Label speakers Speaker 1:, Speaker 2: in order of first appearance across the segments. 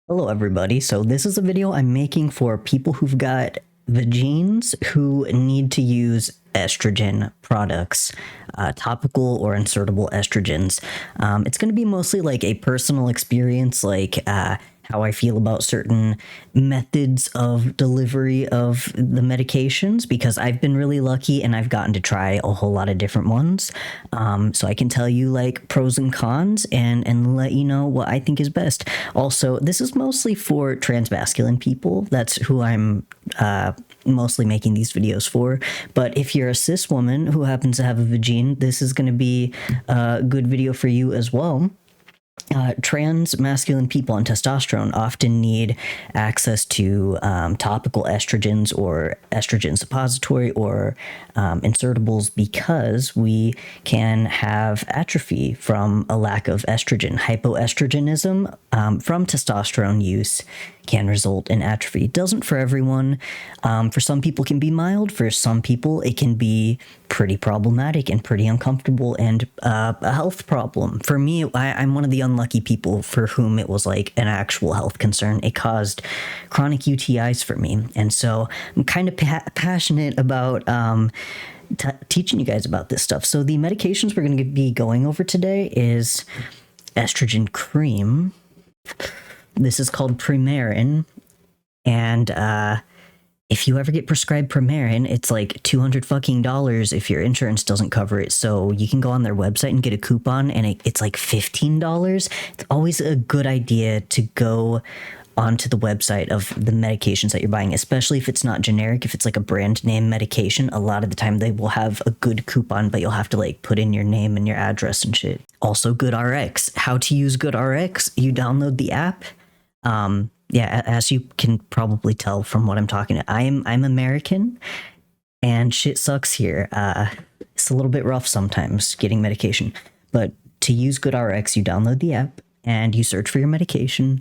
Speaker 1: Hello everybody, so this is a video I'm making for people who've got vagines who need to use estrogen products, topical or insertable estrogens. It's going to be mostly like a personal experience, like how I feel about certain methods of delivery of the medications, because I've been really lucky and I've gotten to try a whole lot of different ones. So I can tell you like pros and cons and let you know what I think is best. Also, this is mostly for transmasculine people. That's who I'm mostly making these videos for. But if you're a cis woman who happens to have a vagine, this is going to be a good video for you as well. Trans masculine people on testosterone often need access to topical estrogens or estrogen suppository or insertables because we can have atrophy from a lack of estrogen. Hypoestrogenism from testosterone use can result in atrophy. It doesn't for everyone. For some people it can be mild. For some people it can be pretty problematic and pretty uncomfortable and a health problem. For me, I'm one of the unlucky people for whom it was like an actual health concern. It caused chronic UTIs for me. And so I'm kind of passionate about teaching you guys about this stuff. So the medications we're going to be going over today is estrogen cream. This is called Premarin, and if you ever get prescribed Premarin, it's like $200 fucking dollars if your insurance doesn't cover it. So you can go on their website and get a coupon, and it's like $15. It's always a good idea to go onto the website of the medications that you're buying, especially if it's not generic. If it's like a brand name medication, a lot of the time they will have a good coupon, but you'll have to like put in your name and your address and shit. Also, GoodRx. How to use GoodRx? You download the app. Yeah, as you can probably tell from what I'm talking about, I'm American, and shit sucks here. It's a little bit rough sometimes getting medication, but to use GoodRx, you download the app and you search for your medication,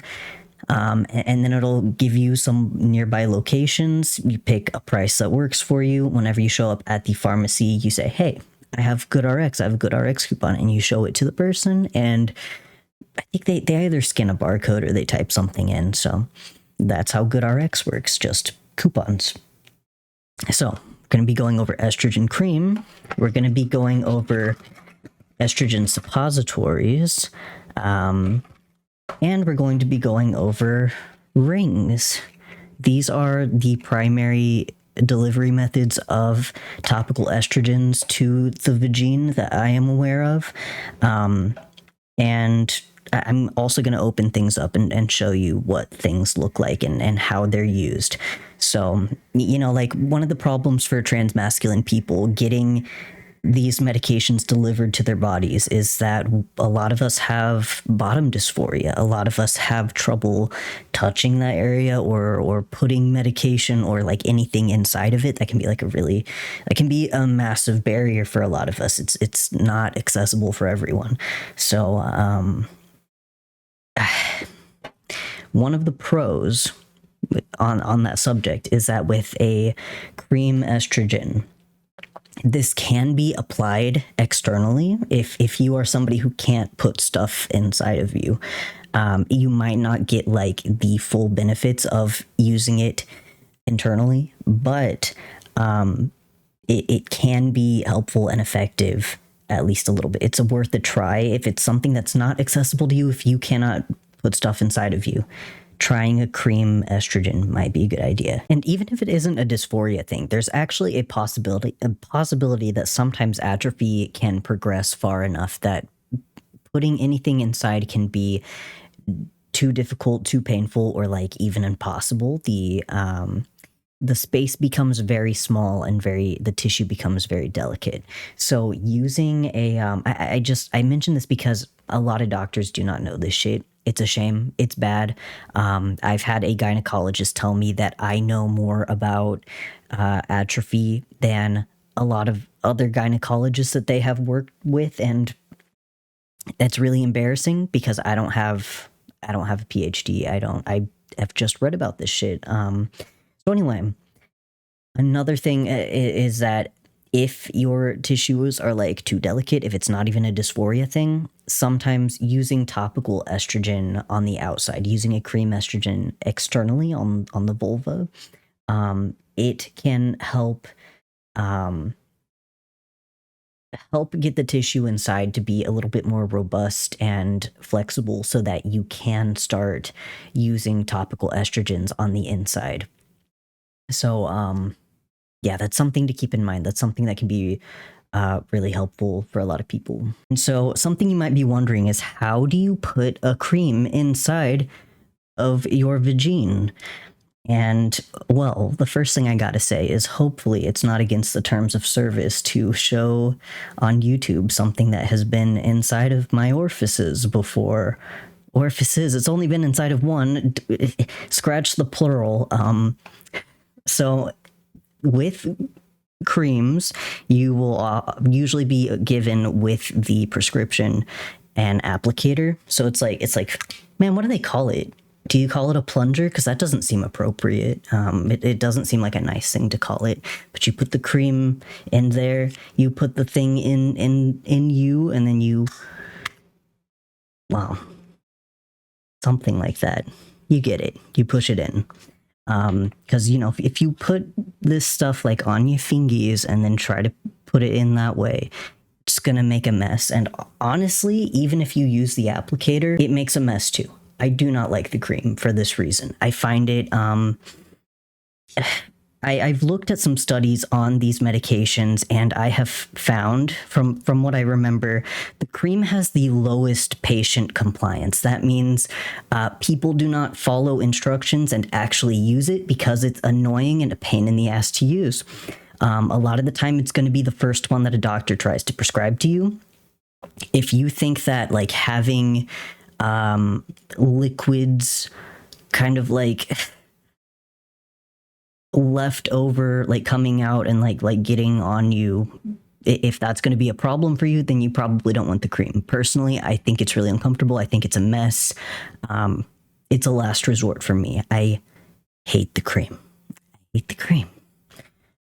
Speaker 1: and then it'll give you some nearby locations. You pick a price that works for you. Whenever you show up at the pharmacy, you say, "Hey, I have GoodRx. I have a GoodRx coupon," and you show it to the person, and I think they either scan a barcode or they type something in. So that's how GoodRx works, just coupons. So we're going to be going over estrogen cream. We're going to be going over estrogen suppositories. And we're going to be going over rings. These are the primary delivery methods of topical estrogens to the vagine that I am aware of. And I'm also going to open things up and show you what things look like and how they're used. So, you know, like one of the problems for transmasculine people getting these medications delivered to their bodies is that a lot of us have bottom dysphoria. A lot of us have trouble touching that area or putting medication or like anything inside of it. That can be like that can be a massive barrier for a lot of us. It's not accessible for everyone. So, one of the pros on that subject is that with a cream estrogen, this can be applied externally. If you are somebody who can't put stuff inside of you, you might not get like the full benefits of using it internally, but it can be helpful and effective at least a little bit. It's worth a try. If it's something that's not accessible to you, if you cannot put stuff inside of you, trying a cream estrogen might be a good idea. And even if it isn't a dysphoria thing, there's actually a possibility that sometimes atrophy can progress far enough that putting anything inside can be too difficult, too painful, or like even impossible. The space becomes very small and the tissue becomes very delicate. So using I mentioned this because a lot of doctors do not know this shit. It's a shame. It's bad. I've had a gynecologist tell me that I know more about atrophy than a lot of other gynecologists that they have worked with, and that's really embarrassing because I don't have a PhD. I have just read about this shit. So anyway, another thing is that if your tissues are like too delicate, if it's not even a dysphoria thing, sometimes using topical estrogen on the outside, using a cream estrogen externally on the vulva, it can help get the tissue inside to be a little bit more robust and flexible so that you can start using topical estrogens on the inside. So yeah, that's something to keep in mind. That's something that can be really helpful for a lot of people. And so something you might be wondering is, how do you put a cream inside of your vagine? And, well, the first thing I gotta say is hopefully it's not against the terms of service to show on YouTube something that has been inside of my orifices before. Orifices, it's only been inside of one. Scratch the plural. So with creams, you will usually be given with the prescription an applicator. So it's like, man, what do they call it? Do you call it a plunger? Because that doesn't seem appropriate. It doesn't seem like a nice thing to call it. But you put the cream in there, you put the thing in you, and then you, wow, something like that. You get it. You push it in. Because, you know, if you put this stuff like on your fingies and then try to put it in that way, it's gonna make a mess. And honestly, even if you use the applicator, it makes a mess too. I do not like the cream for this reason. I find it, I've looked at some studies on these medications, and I have found, from what I remember, the cream has the lowest patient compliance. That means people do not follow instructions and actually use it because it's annoying and a pain in the ass to use. A lot of the time, it's going to be the first one that a doctor tries to prescribe to you. If you think that like having liquids kind of like left over, like coming out and like getting on you, if that's going to be a problem for you, then you probably don't want the cream. Personally, I think it's really uncomfortable. I think it's a mess. It's a last resort for me. I hate the cream. I hate the cream.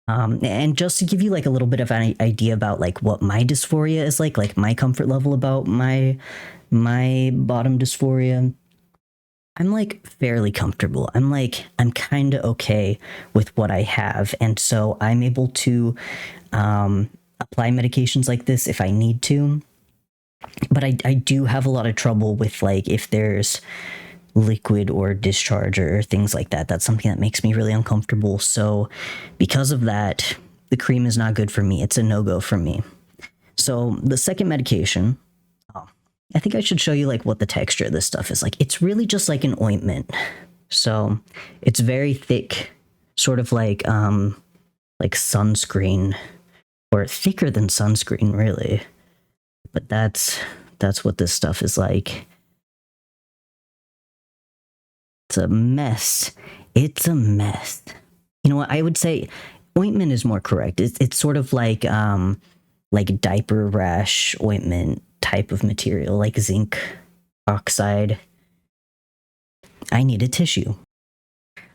Speaker 1: And just to give you like a little bit of an idea about like what my dysphoria is like my comfort level about my bottom dysphoria, I'm like fairly comfortable. I'm kind of okay with what I have. And so I'm able to apply medications like this if I need to. But I do have a lot of trouble with like if there's liquid or discharge or things like that. That's something that makes me really uncomfortable. So because of that, the cream is not good for me. It's a no-go for me. So the second medication, I think I should show you like what the texture of this stuff is like. It's really just like an ointment. So it's very thick, sort of like sunscreen, or thicker than sunscreen really. But that's what this stuff is like. It's a mess. It's a mess. You know what? I would say ointment is more correct. It's sort of like diaper rash ointment type of material, like zinc oxide. I need a tissue.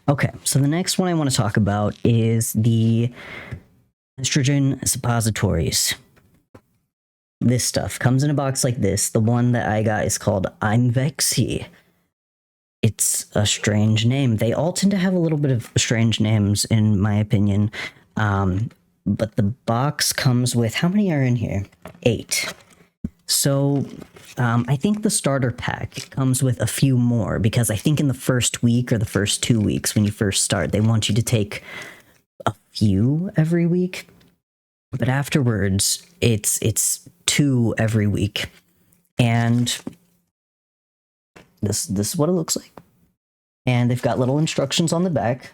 Speaker 1: Okay, so the next one I want to talk about is the estrogen suppositories. This stuff comes in a box like this. The one that I got is called Imvexi. It's a strange name. They all tend to have a little bit of strange names, in my opinion. But the box comes with, how many are in here? 8. So I think the starter pack comes with a few more, because I think in the first week or the first 2 weeks when you first start, they want you to take a few every week. But afterwards, it's 2 every week. And this is what it looks like. And they've got little instructions on the back.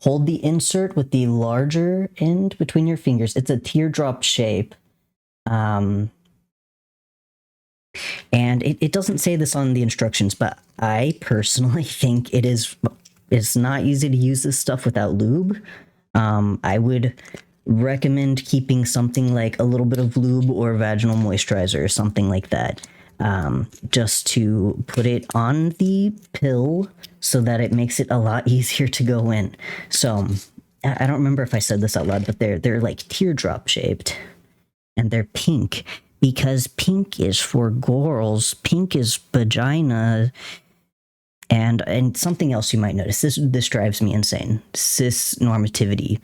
Speaker 1: Hold the insert with the larger end between your fingers. It's a teardrop shape. And it doesn't say this on the instructions, but I personally think it's not easy to use this stuff without lube. I would recommend keeping something like a little bit of lube or vaginal moisturizer or something like that, just to put it on the pill so that it makes it a lot easier to go in. So I don't remember if I said this out loud, but they're like teardrop shaped, and they're pink because pink is for girls. Pink is vagina. And something else you might notice. This drives me insane. Cis normativity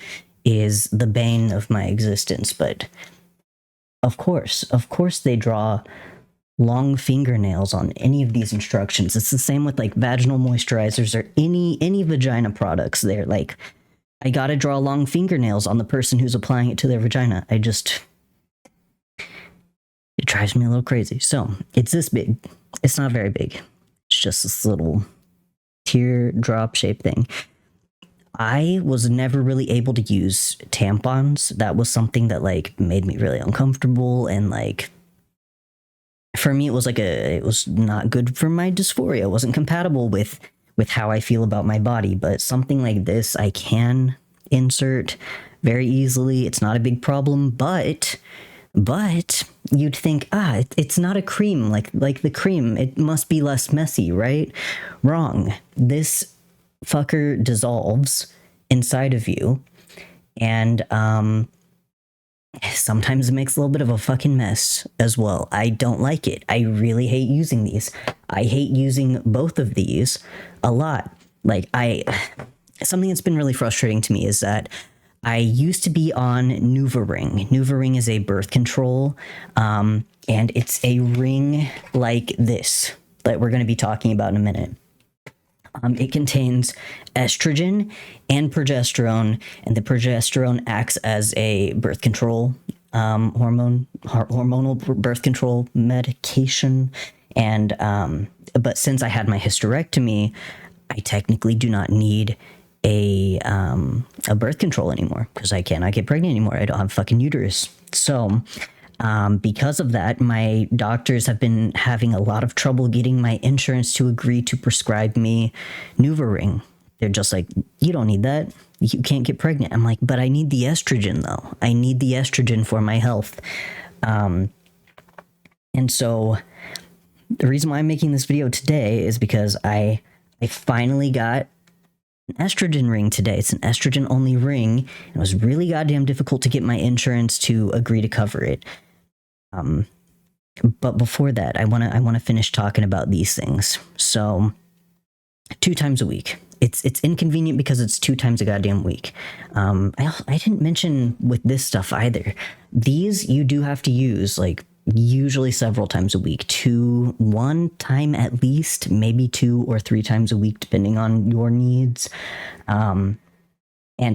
Speaker 1: is the bane of my existence, but of course they draw long fingernails on any of these instructions. It's the same with like vaginal moisturizers or any vagina products. They're like, I gotta draw long fingernails on the person who's applying it to their vagina. It drives me a little crazy. So it's this big. It's not very big. It's just this little teardrop shaped thing. I was never really able to use tampons. That was something that like made me really uncomfortable, and like for me it was not good for my dysphoria. It wasn't compatible with how I feel about my body. But something like this I can insert very easily. It's not a big problem, but you'd think, it's not a cream like the cream. It must be less messy, right? Wrong. This fucker dissolves inside of you, and sometimes it makes a little bit of a fucking mess as well. I don't like it. I really hate using these. I hate using both of these a lot. Like something that's been really frustrating to me is that I used to be on NuvaRing. NuvaRing is a birth control, and it's a ring like this that we're going to be talking about in a minute. It contains estrogen and progesterone, and the progesterone acts as a birth control hormonal birth control medication. And but since I had my hysterectomy, I technically do not need a birth control anymore because I cannot get pregnant anymore. I don't have a fucking uterus. So because of that, my doctors have been having a lot of trouble getting my insurance to agree to prescribe me NuvaRing. They're just like, you don't need that. You can't get pregnant. I'm like, but I need the estrogen though. I need the estrogen for my health. And so the reason why I'm making this video today is because I finally got an estrogen ring today. It's an estrogen only ring. It was really goddamn difficult to get my insurance to agree to cover it. But before that, I want to finish talking about these things. So 2 times a week. It's inconvenient because it's 2 times a goddamn week. I didn't mention with this stuff either. These you do have to use like usually several times a week. 1 time at least, maybe 2 or 3 times a week, depending on your needs. And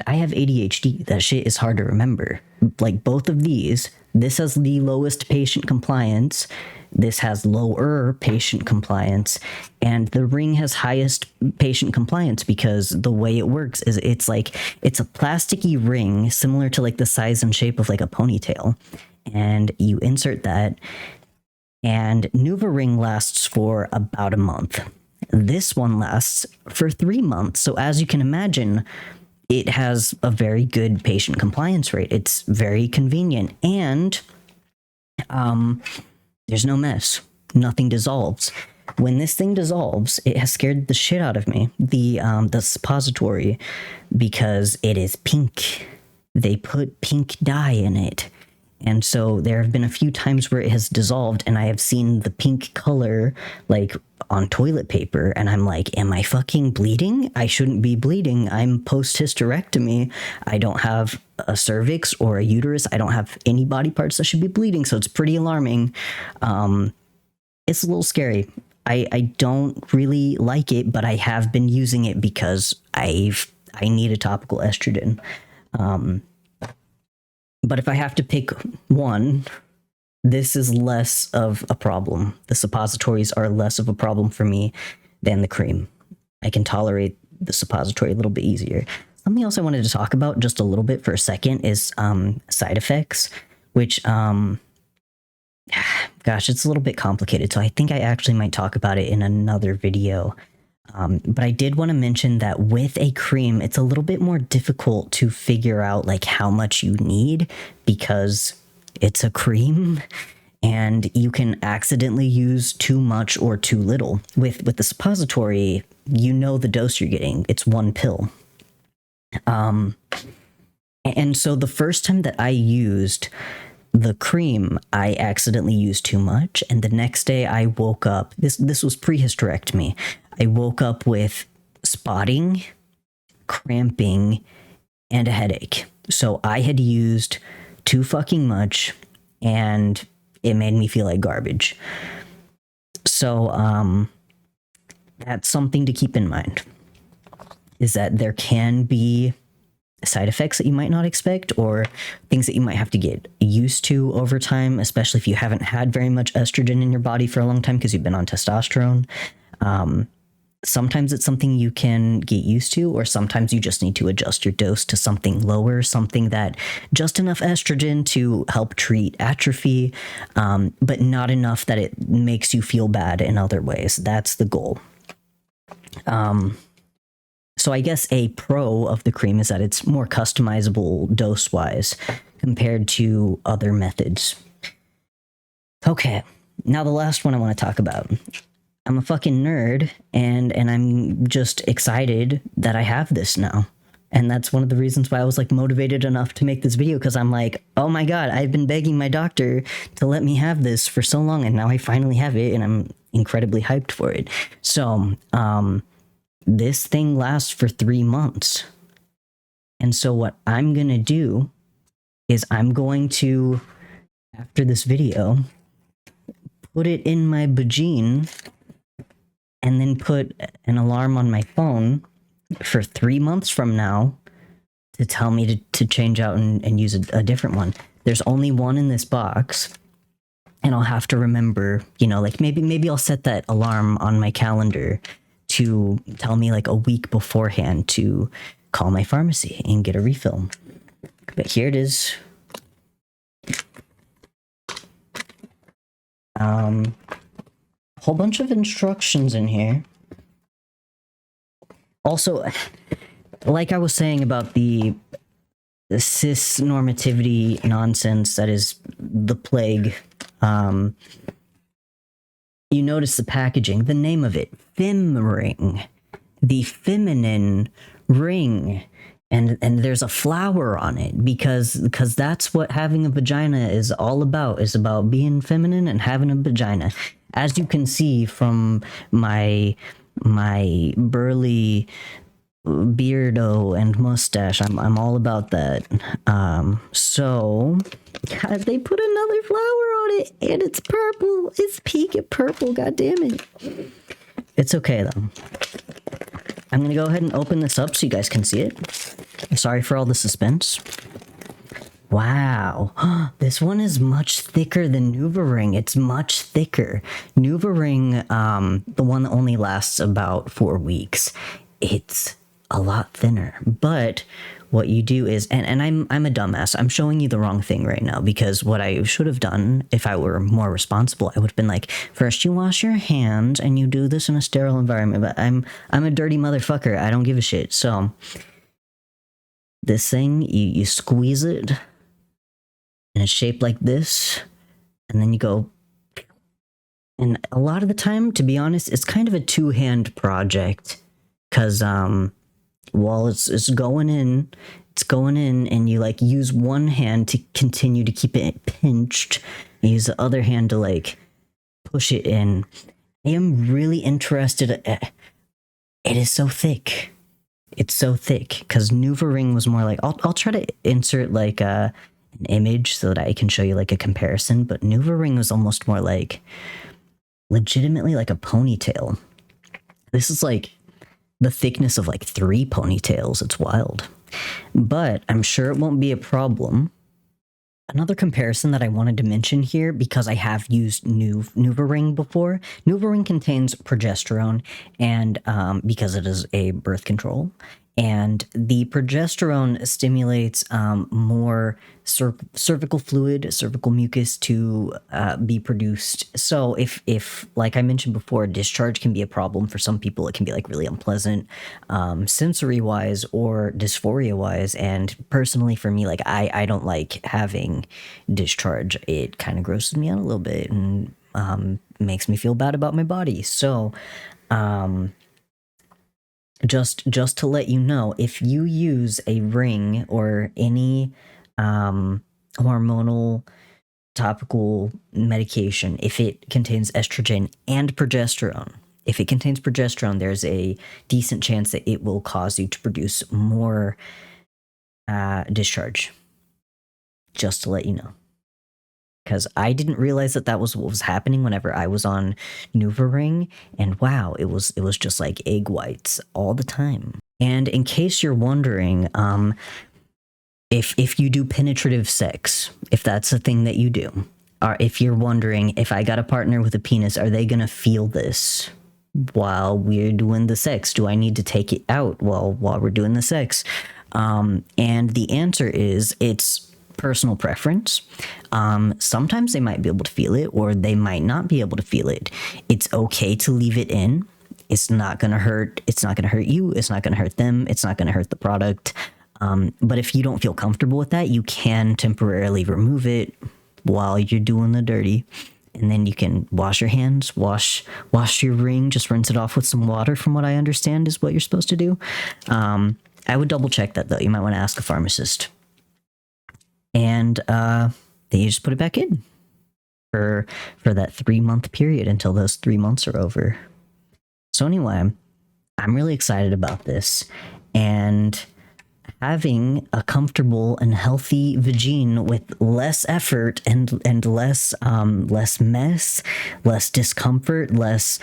Speaker 1: I have ADHD. That shit is hard to remember. Like both of these, this has the lowest patient compliance. This has lower patient compliance. And the ring has highest patient compliance because the way it works is it's a plasticky ring similar to like the size and shape of like a ponytail. And you insert that, and NuvaRing lasts for about a month. This one lasts for 3 months. So as you can imagine, it has a very good patient compliance rate. It's very convenient, and there's no mess. Nothing dissolves. When this thing dissolves, it has scared the shit out of me. The suppository, because it is pink. They put pink dye in it. And so there have been a few times where it has dissolved, and I have seen the pink color like on toilet paper, and I'm like, am I fucking bleeding? I shouldn't be bleeding. I'm post-hysterectomy. I don't have a cervix or a uterus. I don't have any body parts that should be bleeding, so it's pretty alarming. It's a little scary. I don't really like it, but I have been using it because I need a topical estrogen. But if I have to pick one, this is less of a problem. The suppositories are less of a problem for me than the cream. I can tolerate the suppository a little bit easier. Something else I wanted to talk about just a little bit for a second is side effects, which, gosh, it's a little bit complicated. So I think I actually might talk about it in another video. But I did want to mention that with a cream, it's a little bit more difficult to figure out like how much you need because it's a cream and you can accidentally use too much or too little. With the suppository, you know the dose you're getting. It's 1 pill. And so the first time that I used the cream, I accidentally used too much, and the next day I woke up. This was pre-hysterectomy. I woke up with spotting, cramping, and a headache. So I had used too fucking much, and it made me feel like garbage. So that's something to keep in mind, is that there can be side effects that you might not expect, or things that you might have to get used to over time, especially if you haven't had very much estrogen in your body for a long time because you've been on testosterone. Sometimes it's something you can get used to, or sometimes you just need to adjust your dose to something lower, something that just enough estrogen to help treat atrophy, but not enough that it makes you feel bad in other ways. That's the goal. So I guess a pro of the cream is that it's more customizable dose-wise compared to other methods. Okay, now the last one I want to talk about. I'm a fucking nerd, and I'm just excited that I have this now. And that's one of the reasons why I was like motivated enough to make this video, because I'm like, oh my god, I've been begging my doctor to let me have this for so long, and now I finally have it, and I'm incredibly hyped for it. So, this thing lasts for 3 months. And so what I'm gonna do is I'm going to, after this video, put it in my vagine and then put an alarm on my phone for 3 months from now to tell me to change out and use a different one. There's only one in this box, and I'll have to remember, you know, like maybe I'll set that alarm on my calendar to tell me like a week beforehand to call my pharmacy and get a refill. But here it is. Whole bunch of instructions in here. Also, like I was saying about the cis normativity nonsense that is the plague, you notice the packaging, the name of it, Fem Ring, the feminine ring. And there's a flower on it because that's what having a vagina is all about, is about being feminine and having a vagina. As you can see from my burly beardo and mustache, I'm all about that. So God, they put another flower on it, and it's purple. It's pink purple. God damn it. It's okay though. I'm gonna go ahead and open this up so you guys can see it. Sorry for all the suspense. Wow, this one is much thicker than NuvaRing. It's much thicker. NuvaRing, the one that only lasts about 4 weeks, it's a lot thinner. But what you do is, and I'm a dumbass. I'm showing you the wrong thing right now, because what I should have done if I were more responsible, I would have been like, first you wash your hands and you do this in a sterile environment. But I'm a dirty motherfucker. I don't give a shit. So this thing, you squeeze it, and it's shaped like this, and then you go. And a lot of the time, to be honest, it's kind of a two-hand project, because while it's going in, and you like use one hand to continue to keep it pinched, and use the other hand to like push it in. I am really interested. It is so thick. It's so thick, because NuvaRing was more like, I'll try to insert like an image so that I can show you like a comparison, but NuvaRing was almost more like legitimately like a ponytail. This is like the thickness of like 3 ponytails. It's wild, but I'm sure it won't be a problem. Another comparison that I wanted to mention here, because I have used NuvaRing before. NuvaRing contains progesterone, and because it is a birth control, and the progesterone stimulates more cervical fluid, cervical mucus to be produced. So if like I mentioned before, discharge can be a problem for some people. It can be like really unpleasant, sensory wise or dysphoria wise. And personally for me, like I don't like having discharge. It kind of grosses me out a little bit and makes me feel bad about my body. So just to let you know, if you use a ring or any hormonal topical medication, if it contains estrogen and progesterone, if it contains progesterone, there's a decent chance that it will cause you to produce more discharge. Just to let you know, because I didn't realize that was what was happening whenever I was on NuvaRing, and wow, it was just like egg whites all the time. And in case you're wondering, if you do penetrative sex, if that's a thing that you do, or if you're wondering, if I got a partner with a penis, are they gonna feel this while we're doing the sex? Do I need to take it out while we're doing the sex? And the answer is, it's personal preference. Sometimes they might be able to feel it, or they might not be able to feel it. It's okay to leave it in. It's not gonna hurt. It's not gonna hurt you. It's not gonna hurt them. It's not gonna hurt the product. But if you don't feel comfortable with that, you can temporarily remove it while you're doing the dirty. And then you can wash your hands, wash your ring, just rinse it off with some water, from what I understand is what you're supposed to do. I would double check that though. You might want to ask a pharmacist. And then you just put it back in for that 3-month period until those 3 months are over. So anyway, I'm really excited about this, and having a comfortable and healthy vagine with less effort and less mess, less discomfort, less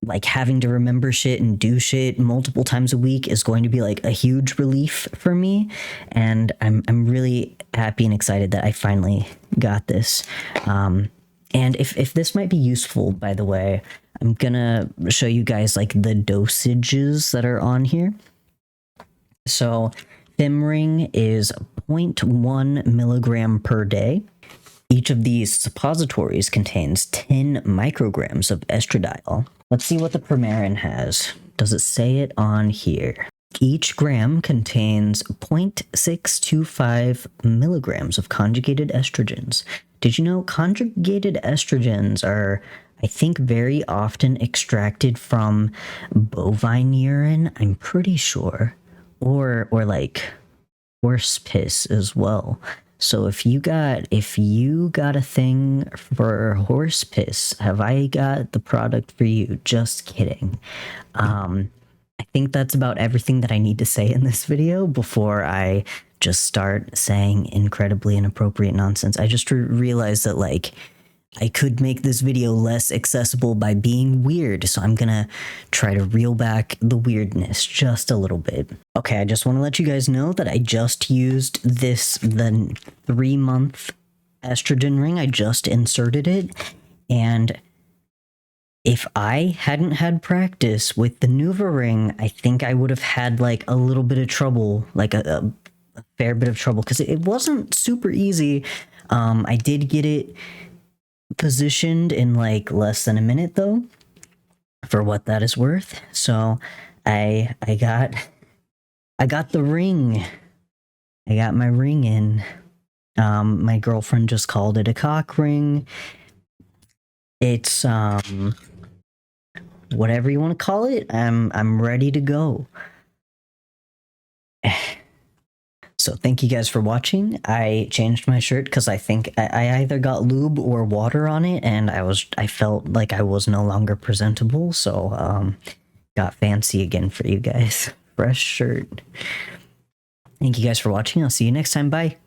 Speaker 1: like having to remember shit and do shit multiple times a week is going to be like a huge relief for me. And I'm really happy and excited that I finally got this. And if this might be useful, by the way, I'm gonna show you guys like the dosages that are on here. So Femring is 0.1 milligram per day. Each of these suppositories contains 10 micrograms of estradiol. Let's see what the Premarin has. Does it say it on here? Each gram contains 0.625 milligrams of conjugated estrogens. Did you know conjugated estrogens are, I think, very often extracted from bovine urine? I'm pretty sure. Or like horse piss as well. So if you got a thing for horse piss, have I got the product for you? Just kidding. I think that's about everything that I need to say in this video before I just start saying incredibly inappropriate nonsense. I just realized that like I could make this video less accessible by being weird, so I'm gonna try to reel back the weirdness just a little bit. Okay, I just want to let you guys know that I just used the 3-month estrogen ring. I just inserted it, and if I hadn't had practice with the NuvaRing, I think I would have had like a little bit of trouble, like a fair bit of trouble, because it wasn't super easy. I did get it positioned in like less than a minute though, for what that is worth. So I got the ring. I got my ring in. My girlfriend just called it a cock ring. It's whatever you want to call it. I'm ready to go. So thank you guys for watching. I changed my shirt because I think I either got lube or water on it, and I felt like I was no longer presentable, so got fancy again for you guys. Fresh shirt. Thank you guys for watching. I'll see you next time. Bye.